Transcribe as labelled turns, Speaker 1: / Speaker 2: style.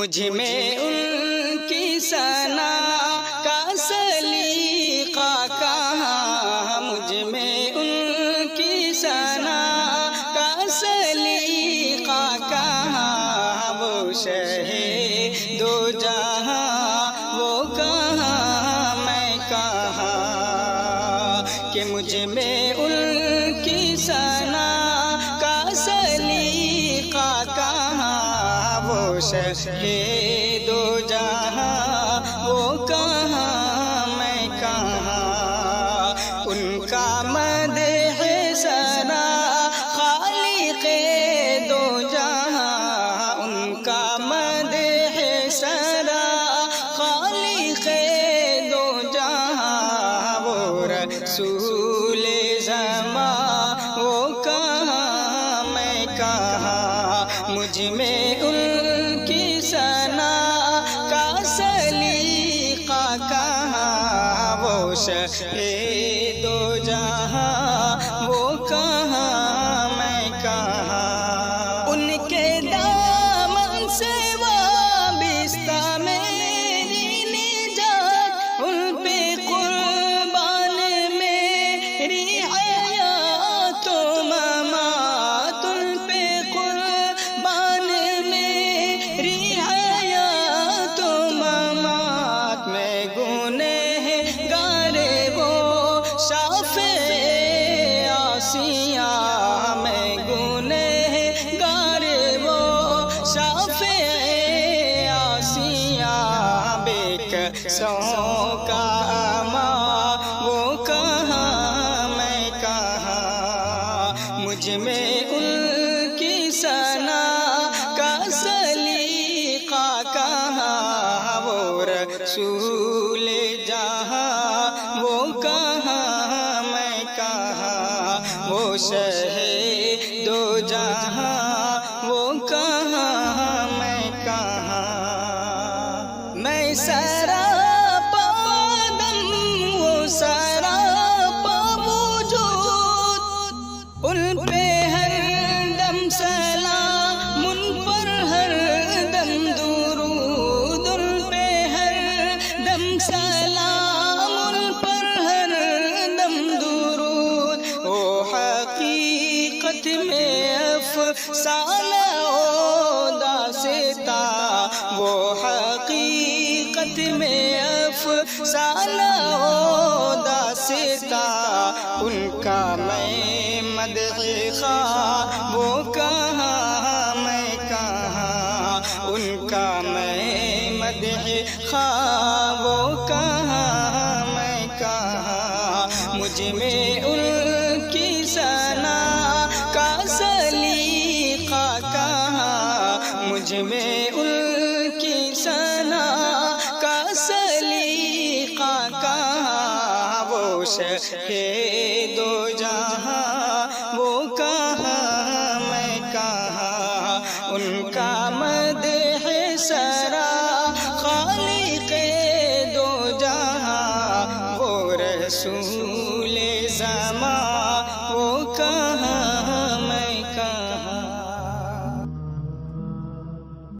Speaker 1: مجھ میں ان کی ثنا کا سلیقہ کہاں، مجھ میں ان کی ثنا کا سلیقہ کہاں، وہ شہ دو جہاں وہ کہاں میں کہاں، کہ مجھ میں ان کی ثنا کا سلیقہ کہاں، وہ شہ دو جہاں وہ کہاں میں کہاں، ان کا مدح ثنا خالق دو جہاں، ان کا مدح ثنا خالق دو جہاں، وہ رسول زمان وہ کہاں میں کہاں، مجھ میں ان کی ثنا کا سلیقہ کہاں، وہ شہ دو جہاں وہ کہاں میں کہاں، ان کے دامن سے وابستہ میری نجات، ان پہ قربان میری حیات و ممات، ان پہ قربان میری حیات و ممات، میں گنہگار وہ شافع عاصیاں، میں گنہگار وہ شافع عاصیاں، بے کسوں کا اماں وہ کہاں میں کہاں، مجھ میں ان کی ثنا کا سلیقہ کہاں، وہ رسول جہاں وہ کہاں میں کہاں، وہ شہ دو جہاں وہ کہاں میں کہاں، میں سراپا دم وہ سراپا وجود، ان پہ ہر دم سلام، ان پر ہر دم درود، ان پہ ہر دم سلام، ان پر ہر دم درود، وہ حقیقت میں افسانہ و داستہ، وہ حقیقت میں افسانہ و داستہ، ان کا میں مدح خواہ وہ کہاں میں کہاں، ان کا میں مدح خواہ وہ کہاں میں کہاں، مجھ میں ان کی ثنا کا سلیقہ کہاں، مجھ میں ان کی ثنا کا سلیقہ کہاں، وہ شہ دو جہاں وہ کہاں میں کہاں، ان کا مدح ثنا خالق دو جہاں، وہ رسول